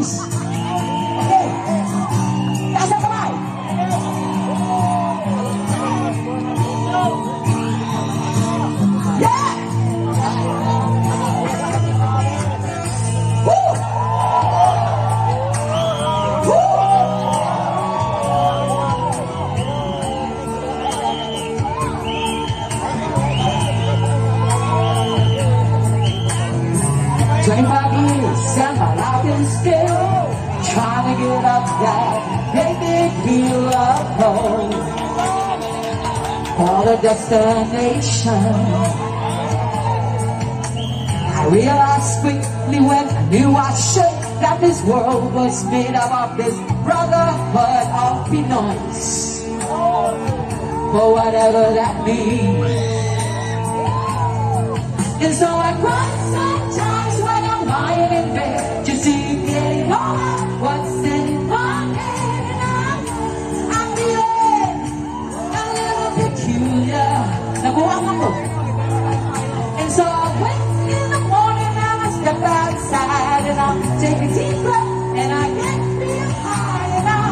please. Okay. Taas ang kamay. Yeah! Woo! Woo! 25 years and my life is still trying to get up that great big hill of hope for the destination. I realized quickly when I knew I should that this world was made up of this brotherhood of noise, for whatever that means. And so I cry sometimes when I'm lying in bed, just to getting over what's in my head. And I'm feeling a little peculiar. Nakuha ako. And so I wake in the morning and I step outside and I take a deep breath and I get real high and I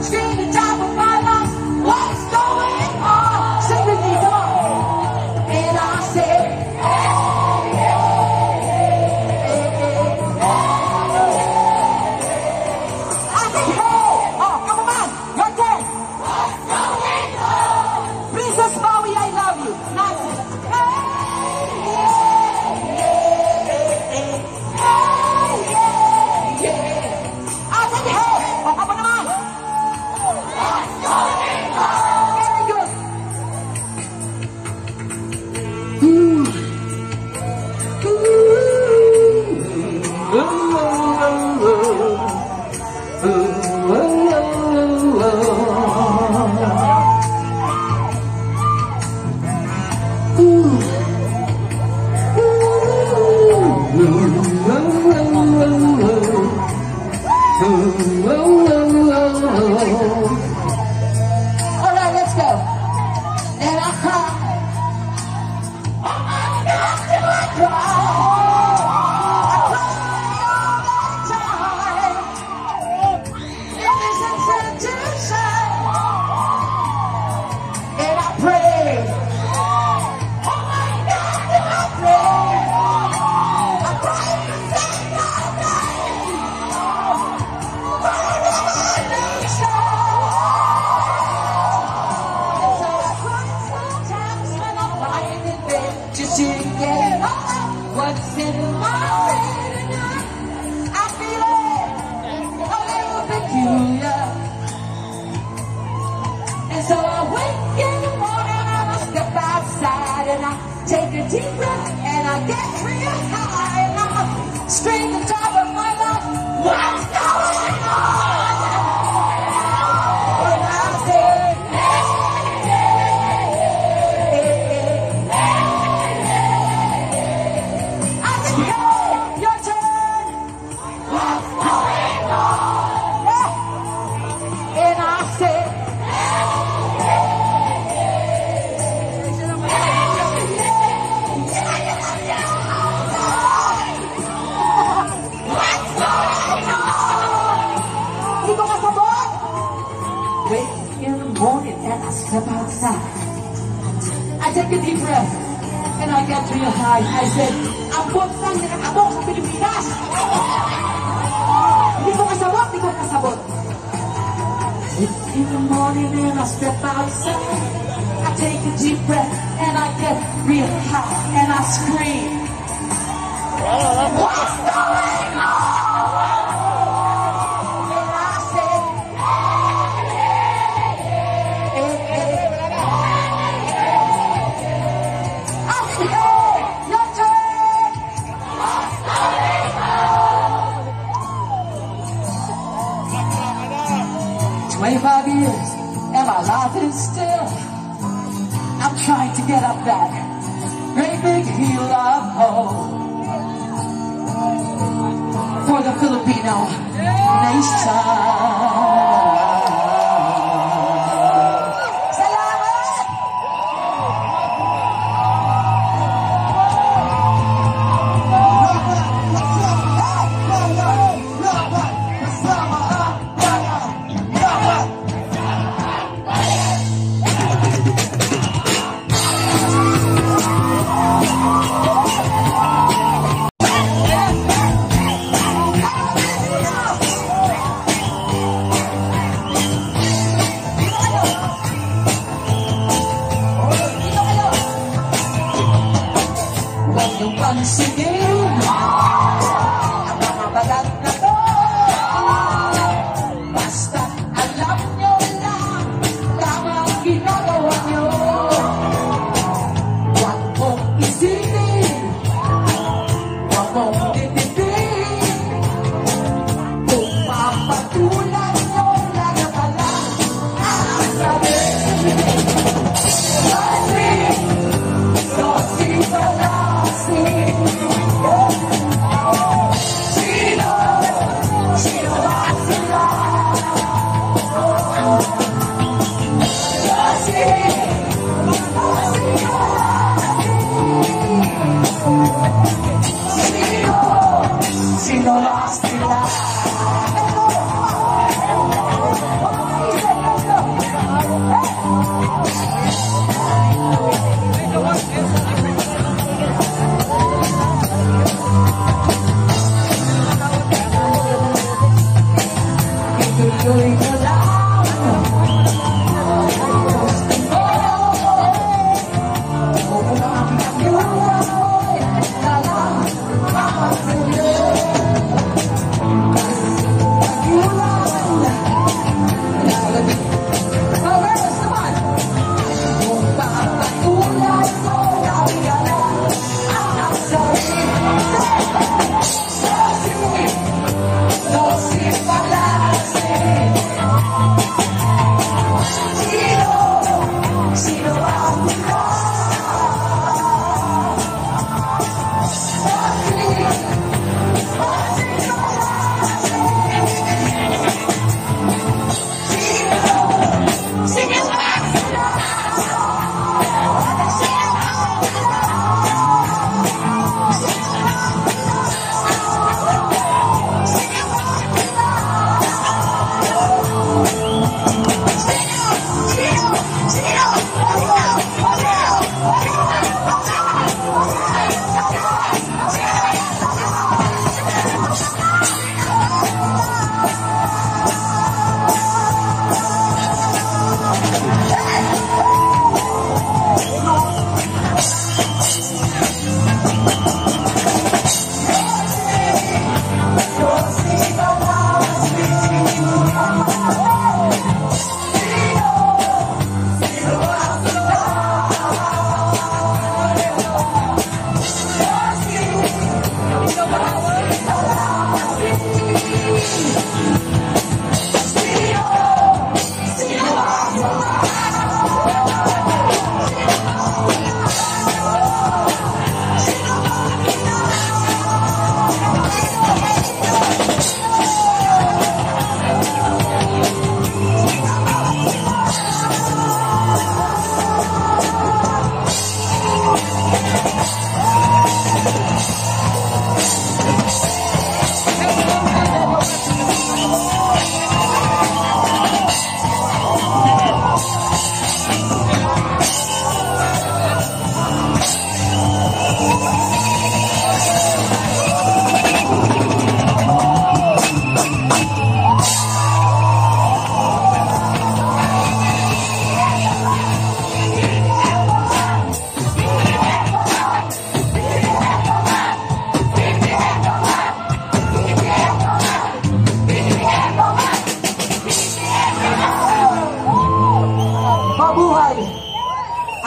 scream the top of my lungs, what's going on? Sing with me, come on. And I say, alright, let's go. And I cry. Oh my God, do I cry? I cry all the time. In this institution. And I pray. Oh my God, do I pray? I pray for sake all day. For a revolution. Just to get over what's in my head. I feel a little peculiar. And so I wake in the morning and I step outside and I take a deep breath and I get real high and I scream the top of my lungs, what's going on? And I say, your turn. What's going on? Yeah. And I say, what's going on? Hindi ko kasabot. Wake in the morning and I step outside. I take a deep breath and I get real high. I said, ang bonsang nakakabok sa Pilipinas. Hindi ko kasabot, hindi ko kasabot. In the morning and I step outside. I take a deep breath and I get real high and I scream, what's going on? And I said, your turn. What's going on? 25 years and my life is still. I'm trying to get up that great big hill of hope for the Filipino nation. huwag niyong pansinin ang mga balat na to. Basta alam niyo lang tama ang ginagawa niyo. Huwag mong isipin, huwag mong titipin, kung mapatulan niyo lang na pala ang sabi.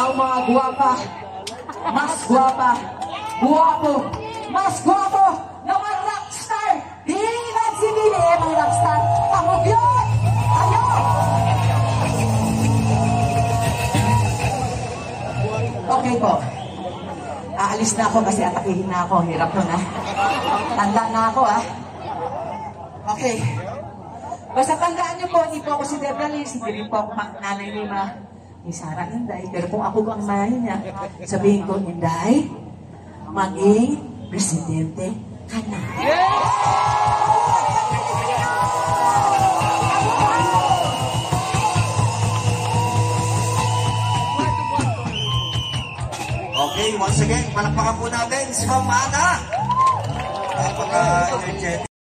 Ang mga guwapa, mas guwapa, guwapo, mas guwapo na mga rockstar. Hindi nagsibili mga rockstar. Tamog yun! Ayo! Okay po. Aalis na ako kasi atakihin na ako. Hirap nun ha. Tanda na ako ha. Okay. Basta tandaan niyo po, hindi po ako si Debra Liz, hindi rin po ako nanay ni Sara Inday. Pero kung ako ang mahal niya, sabihin ko, Inday, maging presidente ka na. Okay, once again, palakpakan po natin si Ma'am Ana. Napaka-energetic.